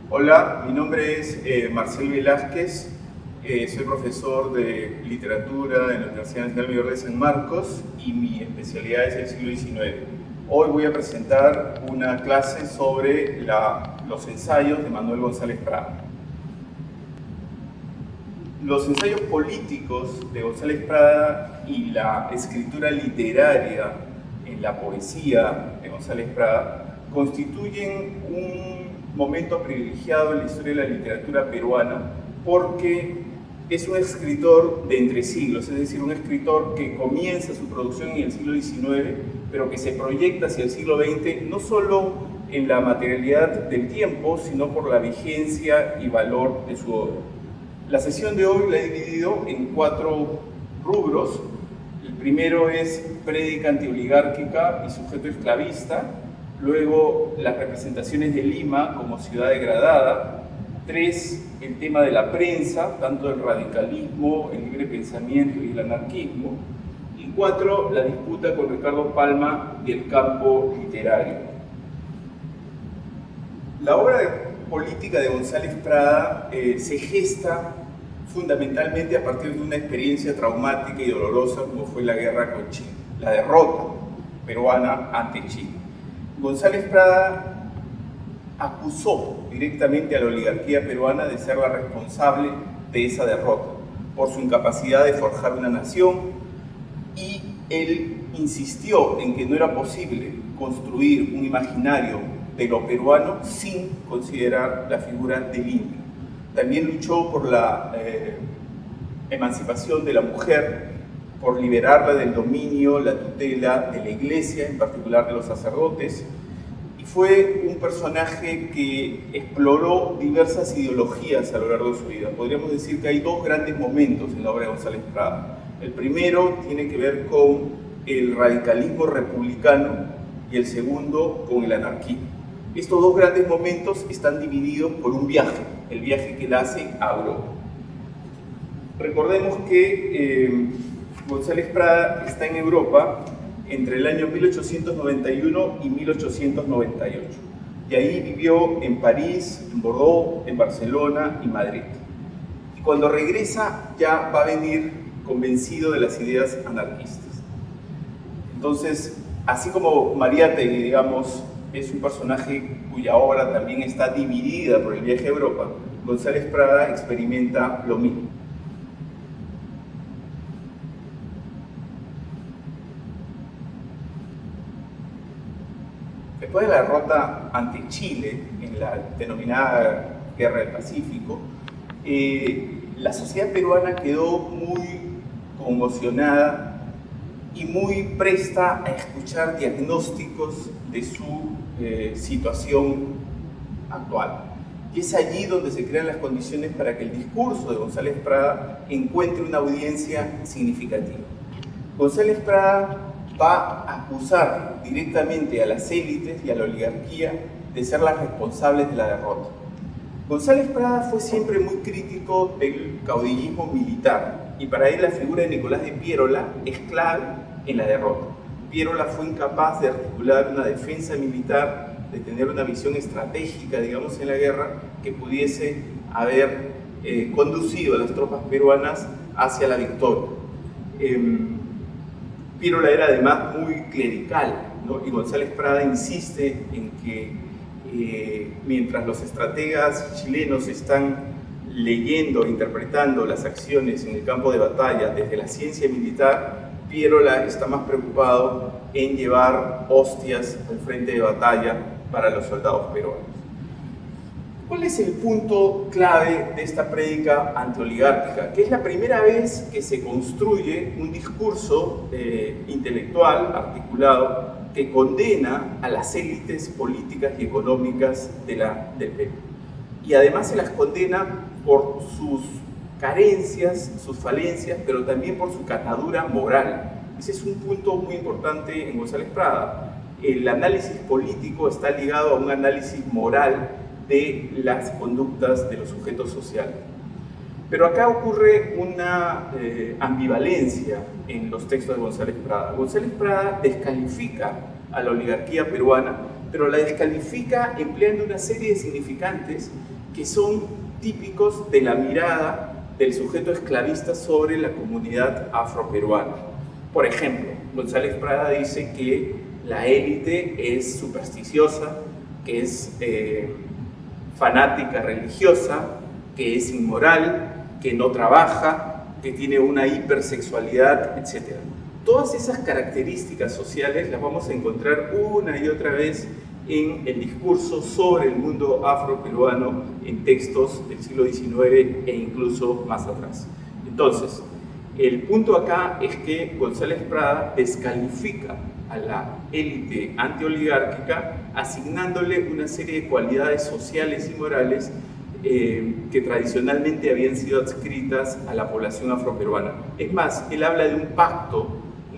Hola, mi nombre es Marcel Velázquez, soy profesor de literatura en la Universidad Nacional Mayor de San Marcos y mi especialidad es el siglo XIX. Hoy voy a presentar una clase sobre los ensayos de Manuel González Prada. Los ensayos políticos de González Prada y la escritura literaria en la poesía de González Prada constituyen un momento privilegiado en la historia de la literatura peruana porque es un escritor de entre siglos, es decir, un escritor que comienza su producción en el siglo XIX, pero que se proyecta hacia el siglo XX no solo en la materialidad del tiempo, sino por la vigencia y valor de su obra. La sesión de hoy la he dividido en 4 rubros. El primero es prédica antioligárquica y sujeto esclavista, luego las representaciones de Lima como ciudad degradada, 3, el tema de la prensa, tanto el radicalismo, el libre pensamiento y el anarquismo, y 4, la disputa con Ricardo Palma del campo literario. La obra política de González Prada se gesta fundamentalmente a partir de una experiencia traumática y dolorosa como fue la guerra con Chile, la derrota peruana ante Chile. González Prada acusó directamente a la oligarquía peruana de ser la responsable de esa derrota por su incapacidad de forjar una nación, y él insistió en que no era posible construir un imaginario de lo peruano sin considerar la figura del indio. También luchó por la emancipación de la mujer, por liberarla del dominio, la tutela de la iglesia, en particular de los sacerdotes, y fue un personaje que exploró diversas ideologías a lo largo de su vida. Podríamos decir que hay 2 grandes momentos en la obra de González Prada. El primero tiene que ver con el radicalismo republicano y el segundo con el anarquismo. Estos 2 grandes momentos están divididos por un viaje, el viaje que él hace a Europa. Recordemos que González Prada está en Europa entre el año 1891 y 1898. Y ahí vivió en París, en Bordeaux, en Barcelona y Madrid. Y cuando regresa ya va a venir convencido de las ideas anarquistas. Entonces, así como Mariátegui, digamos, es un personaje cuya obra también está dividida por el viaje a Europa, González Prada experimenta lo mismo. Después de la derrota ante Chile, en la denominada Guerra del Pacífico, la sociedad peruana quedó muy conmocionada y muy presta a escuchar diagnósticos de su situación actual. Y es allí donde se crean las condiciones para que el discurso de González Prada encuentre una audiencia significativa. González Prada va a acusar directamente a las élites y a la oligarquía de ser las responsables de la derrota. González Prada fue siempre muy crítico del caudillismo militar, y para él la figura de Nicolás de Piérola es clave en la derrota. Piérola fue incapaz de articular una defensa militar, de tener una visión estratégica, digamos, en la guerra que pudiese haber conducido a las tropas peruanas hacia la victoria. Piérola era además muy clerical, ¿no? Y González Prada insiste en que mientras los estrategas chilenos están leyendo e interpretando las acciones en el campo de batalla desde la ciencia militar, Piérola está más preocupado en llevar hostias al frente de batalla para los soldados peruanos. ¿Cuál es el punto clave de esta prédica antioligárquica? Que es la primera vez que se construye un discurso intelectual articulado que condena a las élites políticas y económicas del Perú. Y además se las condena por sus carencias, sus falencias, pero también por su catadura moral. Ese es un punto muy importante en González Prada. El análisis político está ligado a un análisis moral de las conductas de los sujetos sociales. Pero acá ocurre una ambivalencia en los textos de González Prada. González Prada descalifica a la oligarquía peruana, pero la descalifica empleando una serie de significantes que son típicos de la mirada del sujeto esclavista sobre la comunidad afroperuana. Por ejemplo, González Prada dice que la élite es supersticiosa, que es fanática religiosa, que es inmoral, que no trabaja, que tiene una hipersexualidad, etc. Todas esas características sociales las vamos a encontrar una y otra vez en el discurso sobre el mundo afroperuano en textos del siglo XIX e incluso más atrás. Entonces, el punto acá es que González Prada descalifica a la élite antioligárquica asignándole una serie de cualidades sociales y morales que tradicionalmente habían sido adscritas a la población afroperuana. Es más, él habla de un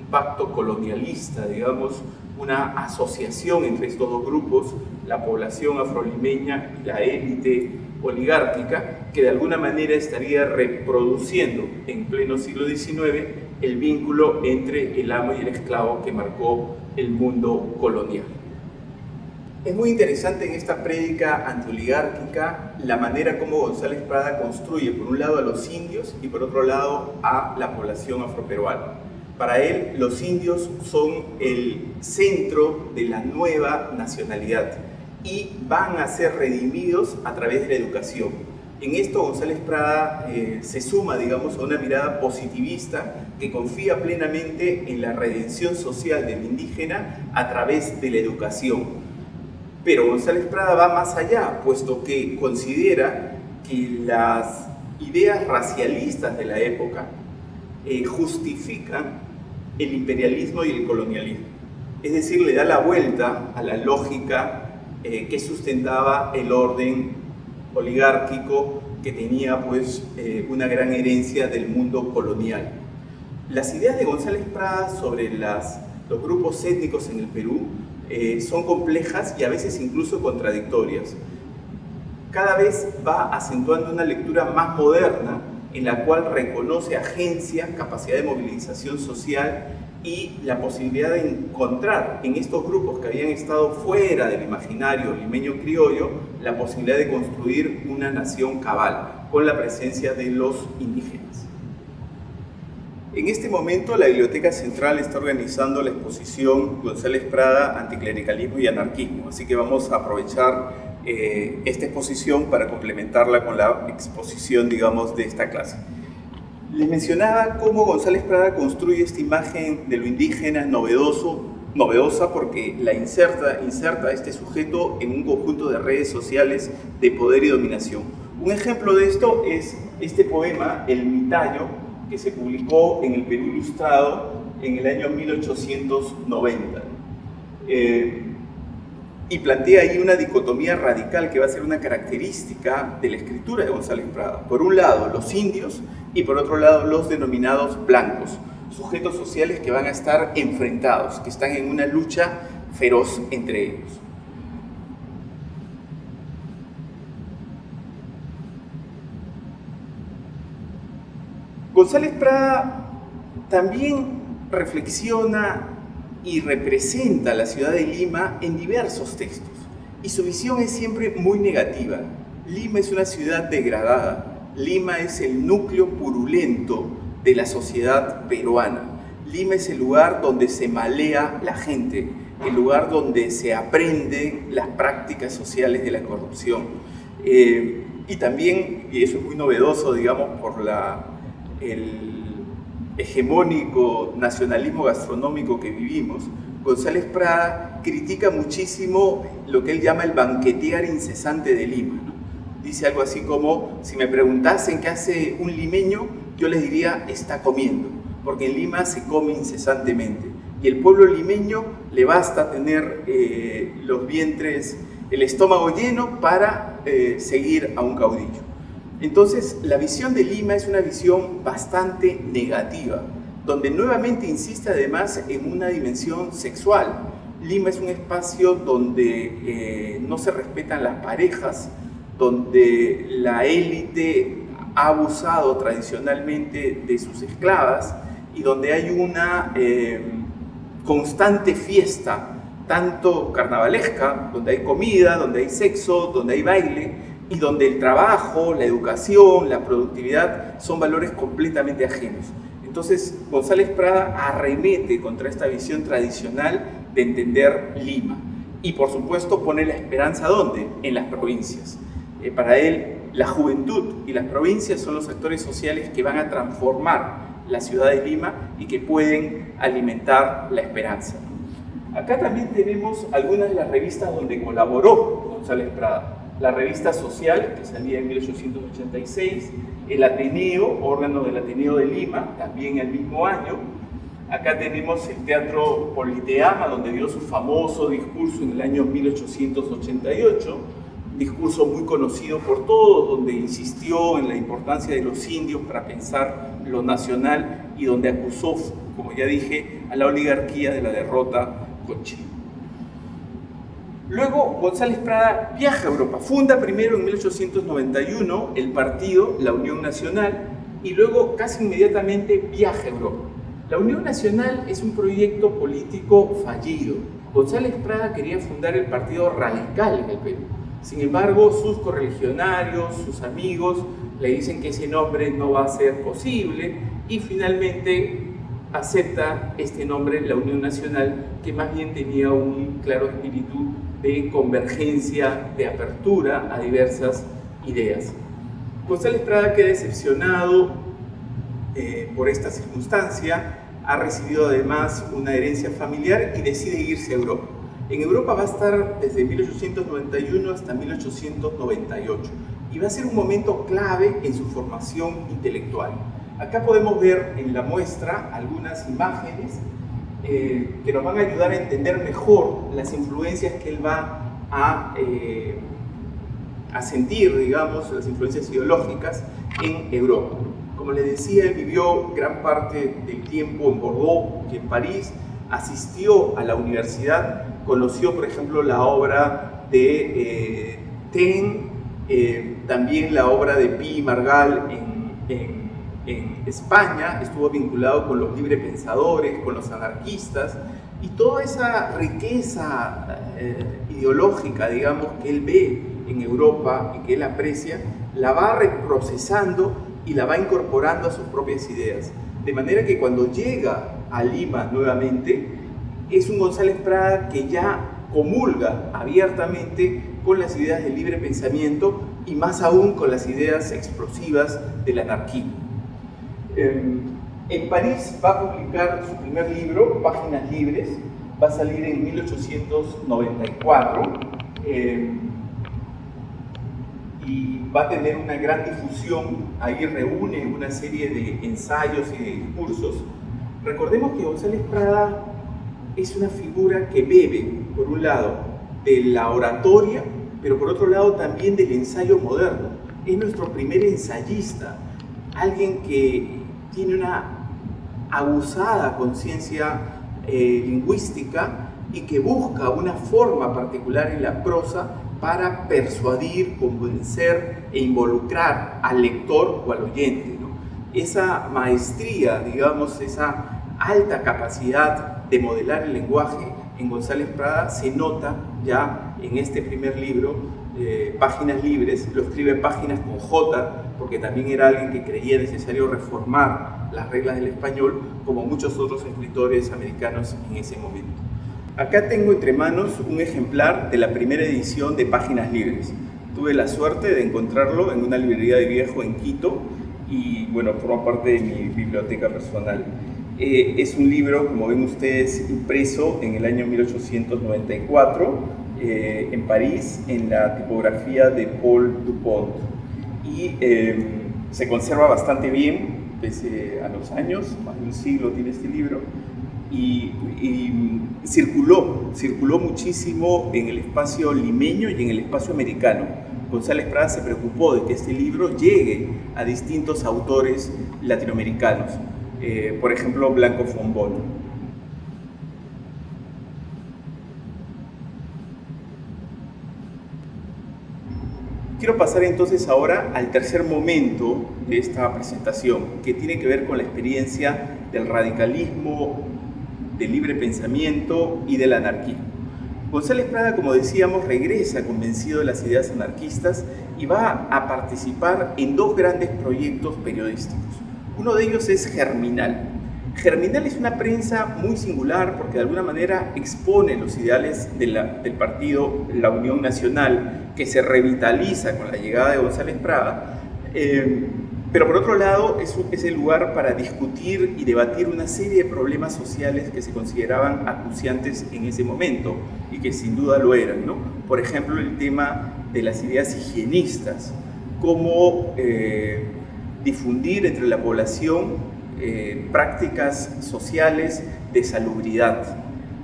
pacto colonialista, digamos, una asociación entre estos dos grupos, la población afrolimeña y la élite oligárquica, que de alguna manera estaría reproduciendo en pleno siglo XIX el vínculo entre el amo y el esclavo que marcó el mundo colonial. Es muy interesante en esta prédica antioligárquica la manera como González Prada construye por un lado a los indios y por otro lado a la población afroperuana. Para él, los indios son el centro de la nueva nacionalidad y van a ser redimidos a través de la educación. En esto González Prada se suma, digamos, a una mirada positivista que confía plenamente en la redención social del indígena a través de la educación. Pero González Prada va más allá, puesto que considera que las ideas racialistas de la época justifican el imperialismo y el colonialismo. Es decir, le da la vuelta a la lógica que sustentaba el orden oligárquico que tenía pues, una gran herencia del mundo colonial. Las ideas de González Prada sobre los grupos étnicos en el Perú son complejas y a veces incluso contradictorias. Cada vez va acentuando una lectura más moderna en la cual reconoce agencia, capacidad de movilización social y la posibilidad de encontrar en estos grupos que habían estado fuera del imaginario limeño criollo la posibilidad de construir una nación cabal con la presencia de los indígenas. En este momento la Biblioteca Central está organizando la exposición González Prada, Anticlericalismo y Anarquismo, así que vamos a aprovechar esta exposición para complementarla con la exposición, digamos, de esta clase. Les mencionaba cómo González Prada construye esta imagen de lo indígena novedosa porque la inserta a este sujeto en un conjunto de redes sociales de poder y dominación. Un ejemplo de esto es este poema, El Mitayo, que se publicó en el Perú Ilustrado en el año 1890. Y plantea ahí una dicotomía radical que va a ser una característica de la escritura de González Prada. Por un lado, los indios y por otro lado, los denominados blancos, sujetos sociales que van a estar enfrentados, que están en una lucha feroz entre ellos. González Prada también reflexiona y representa la ciudad de Lima en diversos textos, y su visión es siempre muy negativa. Lima es una ciudad degradada, Lima es el núcleo purulento de la sociedad peruana, Lima es el lugar donde se malea la gente, el lugar donde se aprenden las prácticas sociales de la corrupción. Y también, y eso es muy novedoso, digamos, por el hegemónico nacionalismo gastronómico que vivimos, González Prada critica muchísimo lo que él llama el banquetear incesante de Lima, ¿no? Dice algo así como, si me preguntasen qué hace un limeño, yo les diría, está comiendo, porque en Lima se come incesantemente. Y el pueblo limeño le basta tener los vientres, el estómago lleno para seguir a un caudillo. Entonces, la visión de Lima es una visión bastante negativa, donde nuevamente insiste además en una dimensión sexual. Lima es un espacio donde no se respetan las parejas, donde la élite ha abusado tradicionalmente de sus esclavas y donde hay una constante fiesta, tanto carnavalesca, donde hay comida, donde hay sexo, donde hay baile, y donde el trabajo, la educación, la productividad son valores completamente ajenos. Entonces, González Prada arremete contra esta visión tradicional de entender Lima. Y por supuesto pone la esperanza ¿dónde? En las provincias. Para él, la juventud y las provincias son los actores sociales que van a transformar la ciudad de Lima y que pueden alimentar la esperanza. Acá también tenemos algunas de las revistas donde colaboró González Prada. La revista Social, que salía en 1886, el Ateneo, órgano del Ateneo de Lima, también el mismo año. Acá tenemos el Teatro Politeama, donde dio su famoso discurso en el año 1888, discurso muy conocido por todos, donde insistió en la importancia de los indios para pensar lo nacional y donde acusó, como ya dije, a la oligarquía de la derrota con Chile. Luego, González Prada viaja a Europa. Funda primero en 1891 el partido La Unión Nacional y luego, casi inmediatamente, viaja a Europa. La Unión Nacional es un proyecto político fallido. González Prada quería fundar el Partido Radical en el Perú. Sin embargo, sus correligionarios, sus amigos, le dicen que ese nombre no va a ser posible y finalmente acepta este nombre, la Unión Nacional, que más bien tenía un claro espíritu de convergencia, de apertura a diversas ideas. González Prada queda decepcionado por esta circunstancia, ha recibido además una herencia familiar y decide irse a Europa. En Europa va a estar desde 1891 hasta 1898 y va a ser un momento clave en su formación intelectual. Acá podemos ver en la muestra algunas imágenes que nos van a ayudar a entender mejor las influencias que él va a sentir, digamos, las influencias ideológicas en Europa. Como les decía, él vivió gran parte del tiempo en Bordeaux y en París, asistió a la universidad, conoció, por ejemplo, la obra de Taine, también la obra de Pi y Margall en España, estuvo vinculado con los librepensadores, con los anarquistas, y toda esa riqueza ideológica, digamos, que él ve en Europa y que él aprecia, la va reprocesando y la va incorporando a sus propias ideas. De manera que cuando llega a Lima nuevamente, es un González Prada que ya comulga abiertamente con las ideas del libre pensamiento y más aún con las ideas explosivas del anarquismo. En París va a publicar su primer libro, Páginas Libres, va a salir en 1894 y va a tener una gran difusión. Ahí reúne una serie de ensayos y de discursos. Recordemos que González Prada es una figura que bebe, por un lado, de la oratoria, pero por otro lado también del ensayo moderno. Es nuestro primer ensayista, alguien que tiene una aguzada conciencia lingüística y que busca una forma particular en la prosa para persuadir, convencer e involucrar al lector o al oyente, ¿no? Esa maestría, digamos, esa alta capacidad de modelar el lenguaje en González Prada se nota ya en este primer libro, Páginas Libres. Lo escribe Páginas con J, porque también era alguien que creía necesario reformar las reglas del español, como muchos otros escritores americanos en ese momento. Acá tengo entre manos un ejemplar de la primera edición de Páginas Libres. Tuve la suerte de encontrarlo en una librería de viejo en Quito y, bueno, forma parte de mi biblioteca personal. Es un libro, como ven ustedes, impreso en el año 1894 en París, en la tipografía de Paul Dupont. Y se conserva bastante bien, pese a los años, más de un siglo tiene este libro, y circuló muchísimo en el espacio limeño y en el espacio americano. González Prada se preocupó de que este libro llegue a distintos autores latinoamericanos, por ejemplo, Blanco Fombón. Quiero pasar entonces ahora al tercer momento de esta presentación, que tiene que ver con la experiencia del radicalismo, del libre pensamiento y del anarquismo. González Prada, como decíamos, regresa convencido de las ideas anarquistas y va a participar en dos grandes proyectos periodísticos. Uno de ellos es Germinal. Germinal es una prensa muy singular porque de alguna manera expone los ideales del partido La Unión Nacional, que se revitaliza con la llegada de González Prada, pero por otro lado es el lugar para discutir y debatir una serie de problemas sociales que se consideraban acuciantes en ese momento y que sin duda lo eran, ¿no? Por ejemplo, el tema de las ideas higienistas, cómo difundir entre la población prácticas sociales de salubridad.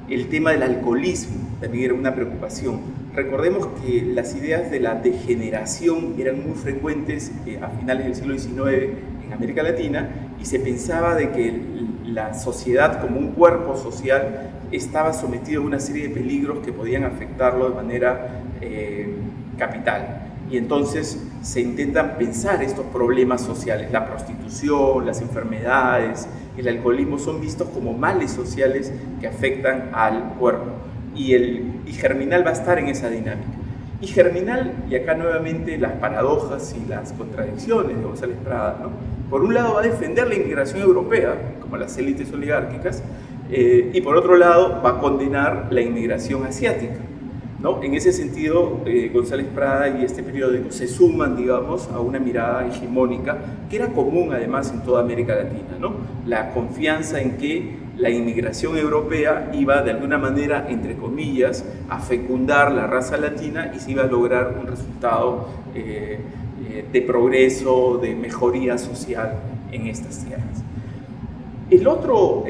El tema del alcoholismo también era una preocupación. Recordemos que las ideas de la degeneración eran muy frecuentes a finales del siglo XIX en América Latina y se pensaba de que la sociedad como un cuerpo social estaba sometido a una serie de peligros que podían afectarlo de manera capital. Y entonces se intentan pensar estos problemas sociales. La prostitución, las enfermedades, el alcoholismo son vistos como males sociales que afectan al cuerpo. Y Germinal va a estar en esa dinámica. Y Germinal, y acá nuevamente las paradojas y las contradicciones de González Prada, ¿no? Por un lado va a defender la inmigración europea, como las élites oligárquicas, y por otro lado va a condenar la inmigración asiática, ¿no? En ese sentido, González Prada y este periódico se suman, digamos, a una mirada hegemónica que era común además en toda América Latina, ¿no? La confianza en que la inmigración europea iba de alguna manera, entre comillas, a fecundar la raza latina y se iba a lograr un resultado de progreso, de mejoría social en estas tierras. El otro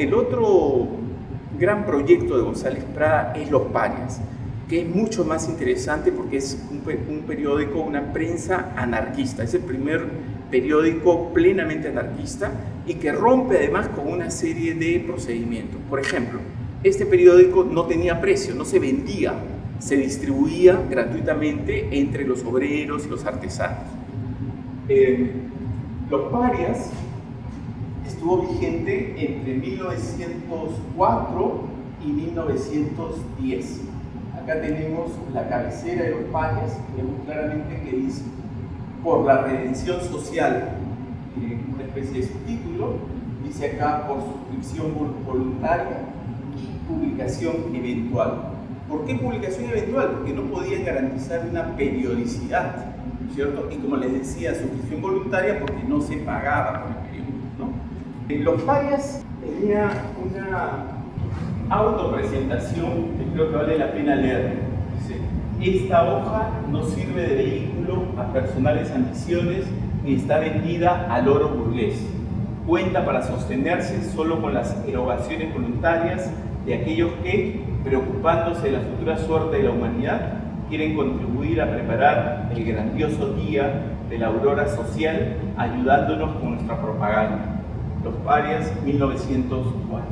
gran proyecto de González Prada es Los Parias, que es mucho más interesante porque es un periódico, una prensa anarquista. Es el primer periódico plenamente anarquista y que rompe además con una serie de procedimientos. Por ejemplo, este periódico no tenía precio, no se vendía, se distribuía gratuitamente entre los obreros y los artesanos. Los Parias estuvo vigente entre 1904 y 1910. Acá tenemos la cabecera de Los Parias, vemos claramente que dice por la redención social, una especie de subtítulo, dice acá por suscripción voluntaria y publicación eventual. ¿Por qué publicación eventual? Porque no podían garantizar una periodicidad, ¿cierto? Y como les decía, suscripción voluntaria porque no se pagaba por el periódico, ¿no? Los Parias tenía una autopresentación que creo que vale la pena leer. Esta hoja no sirve de vehículo a personales ambiciones ni está vendida al oro burgués. Cuenta para sostenerse solo con las erogaciones voluntarias de aquellos que, preocupándose de la futura suerte de la humanidad, quieren contribuir a preparar el grandioso día de la aurora social, ayudándonos con nuestra propaganda. Los Parias, 1904.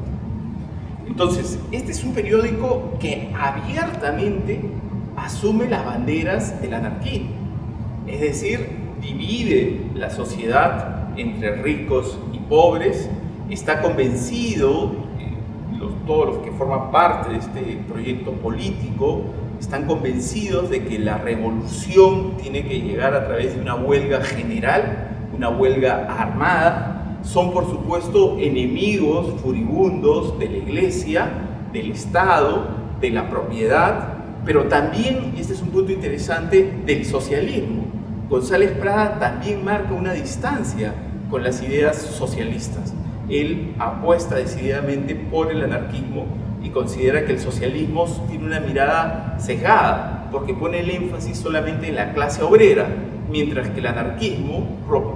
Entonces, este es un periódico que abiertamente asume las banderas del anarquismo, es decir, divide la sociedad entre ricos y pobres, está convencido, todos los que forman parte de este proyecto político, están convencidos de que la revolución tiene que llegar a través de una huelga general, una huelga armada. Son, por supuesto, enemigos furibundos de la Iglesia, del Estado, de la propiedad, pero también, y este es un punto interesante, del socialismo. González Prada también marca una distancia con las ideas socialistas. Él apuesta decididamente por el anarquismo y considera que el socialismo tiene una mirada sesgada, porque pone el énfasis solamente en la clase obrera, mientras que el anarquismo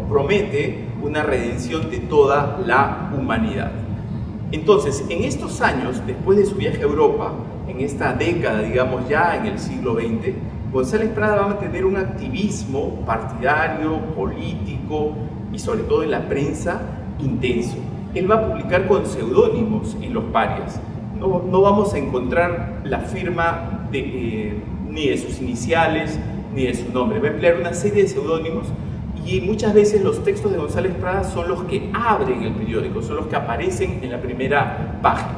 promete una redención de toda la humanidad. Entonces, en estos años, después de su viaje a Europa, en esta década, digamos ya en el siglo XX, González Prada va a mantener un activismo partidario, político y sobre todo en la prensa intenso. Él va a publicar con seudónimos en Los Parias. No vamos a encontrar la firma ni de sus iniciales ni de su nombre. Va a emplear una serie de seudónimos y muchas veces los textos de González Prada son los que abren el periódico, son los que aparecen en la primera página,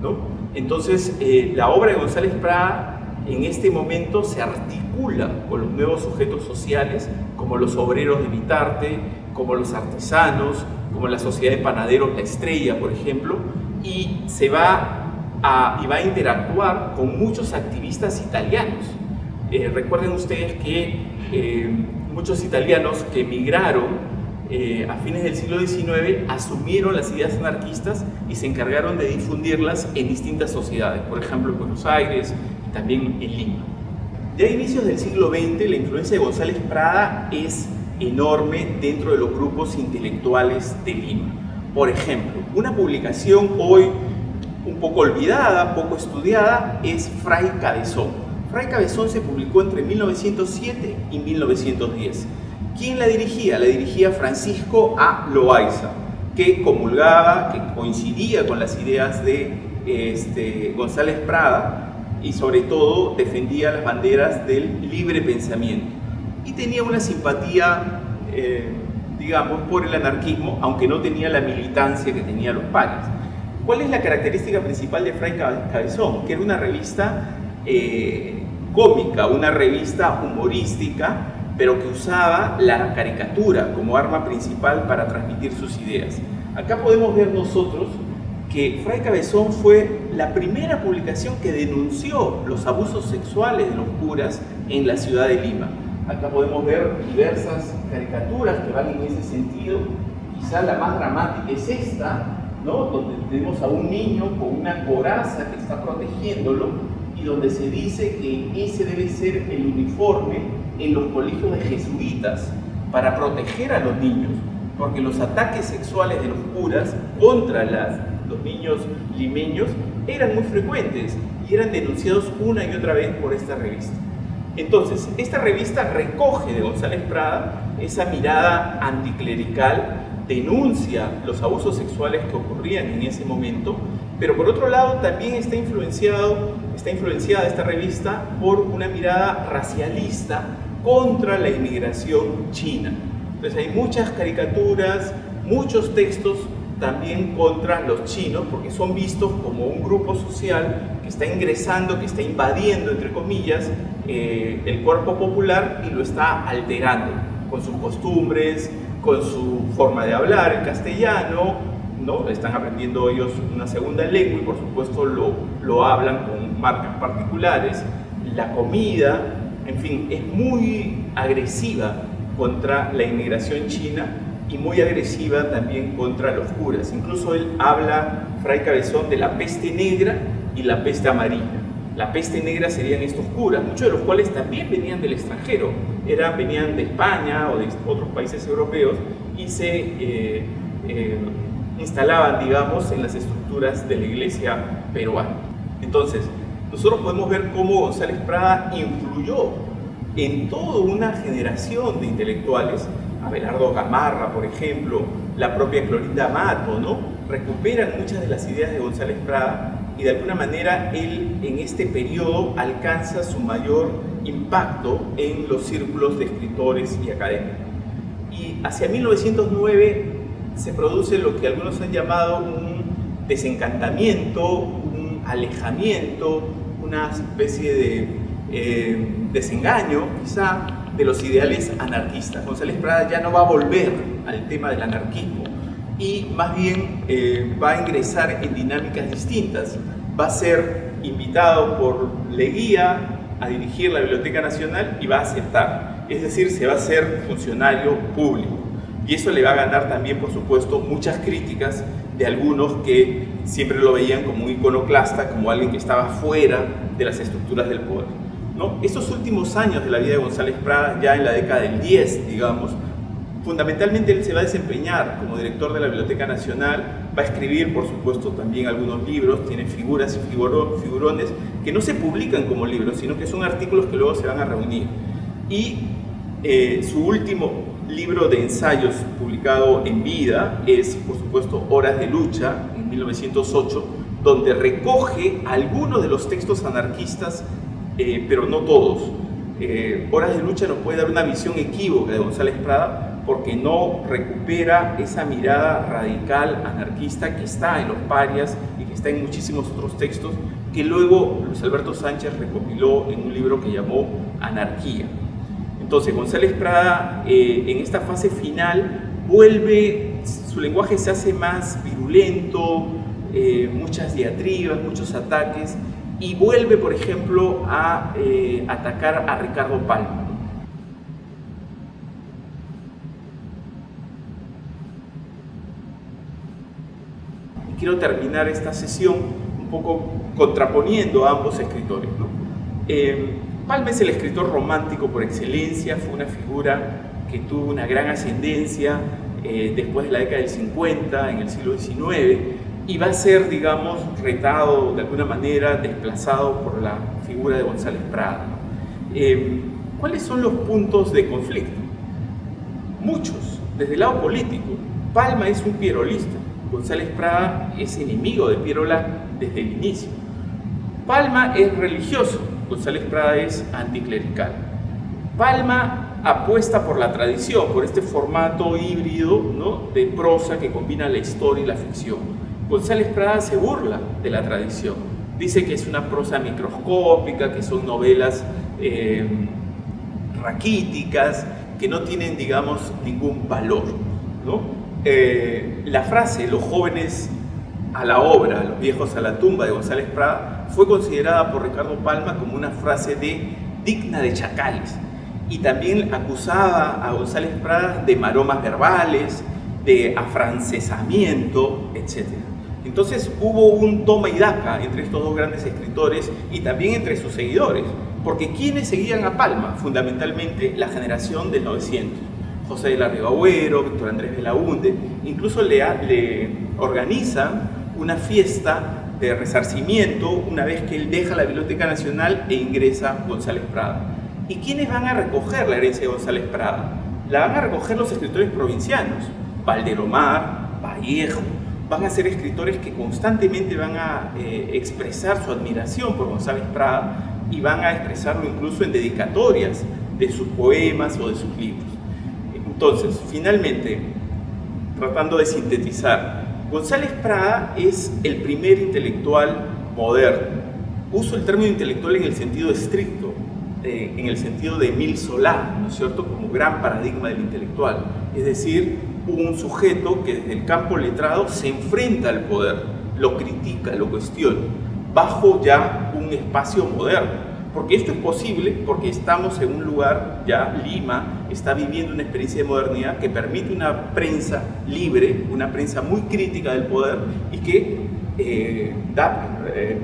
¿no? Entonces, la obra de González Prada en este momento se articula con los nuevos sujetos sociales, como los obreros de Vitarte, como los artesanos, como la Sociedad de Panaderos La Estrella, por ejemplo, y va a interactuar con muchos activistas italianos. Recuerden ustedes que muchos italianos que emigraron a fines del siglo XIX asumieron las ideas anarquistas y se encargaron de difundirlas en distintas sociedades, por ejemplo en Buenos Aires y también en Lima. Ya a inicios del siglo XX la influencia de González Prada es enorme dentro de los grupos intelectuales de Lima. Por ejemplo, una publicación hoy un poco olvidada, poco estudiada, es Fray Cabezón. Fray Cabezón se publicó entre 1907 y 1910. ¿Quién la dirigía? La dirigía Francisco A. Loaiza, que comulgaba, que coincidía con las ideas de González Prada y sobre todo defendía las banderas del libre pensamiento. Y tenía una simpatía, digamos, por el anarquismo, aunque no tenía la militancia que tenían los pares. ¿Cuál es la característica principal de Fray Cabezón? Que era una revista cómica, una revista humorística, pero que usaba la caricatura como arma principal para transmitir sus ideas. Acá podemos ver nosotros que Fray Cabezón fue la primera publicación que denunció los abusos sexuales de los curas en la ciudad de Lima. Acá podemos ver diversas caricaturas que van en ese sentido. Quizá la más dramática es esta, ¿no? Donde tenemos a un niño con una coraza que está protegiéndolo y donde se dice que ese debe ser el uniforme en los colegios de jesuitas para proteger a los niños, porque los ataques sexuales de los curas contra los niños limeños eran muy frecuentes y eran denunciados una y otra vez por esta revista. Entonces, esta revista recoge de González Prada esa mirada anticlerical, denuncia los abusos sexuales que ocurrían en ese momento, pero por otro lado también está influenciada esta revista por una mirada racialista contra la inmigración china. Entonces hay muchas caricaturas, muchos textos también contra los chinos, porque son vistos como un grupo social que está ingresando, que está invadiendo, entre comillas, el cuerpo popular y lo está alterando con sus costumbres, con su forma de hablar el castellano, ¿no? Están aprendiendo ellos una segunda lengua y por supuesto lo hablan con marcas particulares, la comida, en fin, es muy agresiva contra la inmigración china y muy agresiva también contra los curas. Incluso él habla, Fray Cabezón, de la peste negra y la peste amarilla. La peste negra serían estos curas, muchos de los cuales también venían del extranjero, venían de España o de otros países europeos y se instalaban, digamos, en las estructuras de la iglesia peruana. Entonces, nosotros podemos ver cómo González Prada influyó en toda una generación de intelectuales. Abelardo Gamarra, por ejemplo, la propia Clorinda Amato, ¿no? Recuperan muchas de las ideas de González Prada y de alguna manera él en este periodo alcanza su mayor impacto en los círculos de escritores y académicos. Y hacia 1909 se produce lo que algunos han llamado un desencantamiento, un alejamiento, una especie de desengaño quizá de los ideales anarquistas. González Prada ya no va a volver al tema del anarquismo y más bien va a ingresar en dinámicas distintas. Va a ser invitado por Leguía a dirigir la Biblioteca Nacional y va a aceptar, es decir, se va a hacer funcionario público. Y eso le va a ganar también, por supuesto, muchas críticas de algunos que siempre lo veían como un iconoclasta, como alguien que estaba fuera de las estructuras del poder, ¿no? Estos últimos años de la vida de González Prada, ya en la década del 10, digamos, fundamentalmente él se va a desempeñar como director de la Biblioteca Nacional, va a escribir, por supuesto, también algunos libros, tiene figuras y figurones que no se publican como libros, sino que son artículos que luego se van a reunir. Y su último libro de ensayos publicado en vida es, por supuesto, Horas de Lucha, en 1908, donde recoge algunos de los textos anarquistas, pero no todos. Horas de Lucha nos puede dar una visión equívoca de González Prada porque no recupera esa mirada radical anarquista que está en Los Parias y que está en muchísimos otros textos que luego Luis Alberto Sánchez recopiló en un libro que llamó Anarquía. Entonces González Prada en esta fase final vuelve, su lenguaje se hace más virulento, muchas diatribas, muchos ataques, y vuelve, por ejemplo, a atacar a Ricardo Palma. Y quiero terminar esta sesión un poco contraponiendo a ambos escritores, ¿no? Palma es el escritor romántico por excelencia, fue una figura que tuvo una gran ascendencia después de la década del 50, en el siglo XIX, y va a ser, digamos, retado de alguna manera, desplazado por la figura de González Prada. ¿Cuáles son los puntos de conflicto? Muchos, desde el lado político. Palma es un pierolista, González Prada es enemigo de Pierola desde el inicio. Palma es religioso, González Prada es anticlerical. Palma apuesta por la tradición, por este formato híbrido, ¿no?, de prosa que combina la historia y la ficción. González Prada se burla de la tradición, dice que es una prosa microscópica, que son novelas raquíticas, que no tienen, digamos, ningún valor, ¿no? La frase, los jóvenes a la obra, los viejos a la tumba, de González Prada, fue considerada por Ricardo Palma como una frase digna de chacales, y también acusaba a González Prada de maromas verbales, de afrancesamiento, etc. Entonces hubo un toma y daca entre estos dos grandes escritores y también entre sus seguidores, porque ¿quiénes seguían a Palma? Fundamentalmente la generación del 900. José de la Ribagüero, Víctor Andrés Belaúnde, incluso le organizan una fiesta de resarcimiento una vez que él deja la Biblioteca Nacional e ingresa González Prada. ¿Y quiénes van a recoger la herencia de González Prada? La van a recoger los escritores provincianos, Valderomar, Vallejo. Van a ser escritores que constantemente van a expresar su admiración por González Prada y van a expresarlo incluso en dedicatorias de sus poemas o de sus libros. Entonces, finalmente, tratando de sintetizar, González Prada es el primer intelectual moderno. Uso el término intelectual en el sentido estricto, en el sentido de Émile Zola, ¿no es cierto?, como gran paradigma del intelectual. Es decir, un sujeto que desde el campo letrado se enfrenta al poder, lo critica, lo cuestiona, bajo ya un espacio moderno. Porque esto es posible porque estamos en un lugar, ya Lima está viviendo una experiencia de modernidad que permite una prensa libre, una prensa muy crítica del poder y que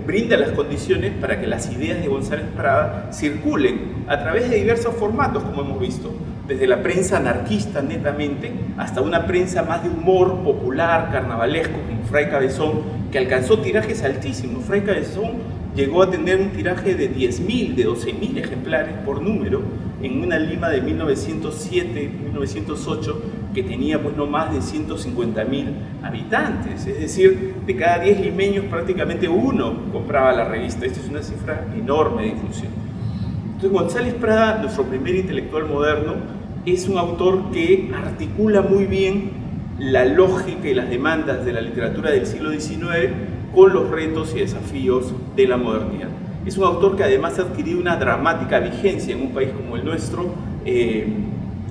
brinda las condiciones para que las ideas de González Prada circulen a través de diversos formatos, como hemos visto, desde la prensa anarquista netamente hasta una prensa más de humor popular, carnavalesco, como Fray Cabezón, que alcanzó tirajes altísimos. Fray Cabezón llegó a tener un tiraje de 10.000, de 12.000 ejemplares por número en una Lima de 1907, 1908, que tenía pues no más de 150.000 habitantes. Es decir, de cada 10 limeños prácticamente uno compraba la revista. Esta es una cifra enorme de difusión. Entonces González Prada, nuestro primer intelectual moderno, es un autor que articula muy bien la lógica y las demandas de la literatura del siglo XIX con los retos y desafíos de la modernidad. Es un autor que además ha adquirido una dramática vigencia en un país como el nuestro,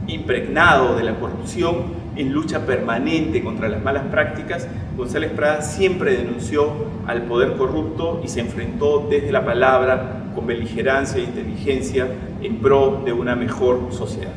impregnado de la corrupción, en lucha permanente contra las malas prácticas. González Prada siempre denunció al poder corrupto y se enfrentó desde la palabra con beligerancia e inteligencia en pro de una mejor sociedad.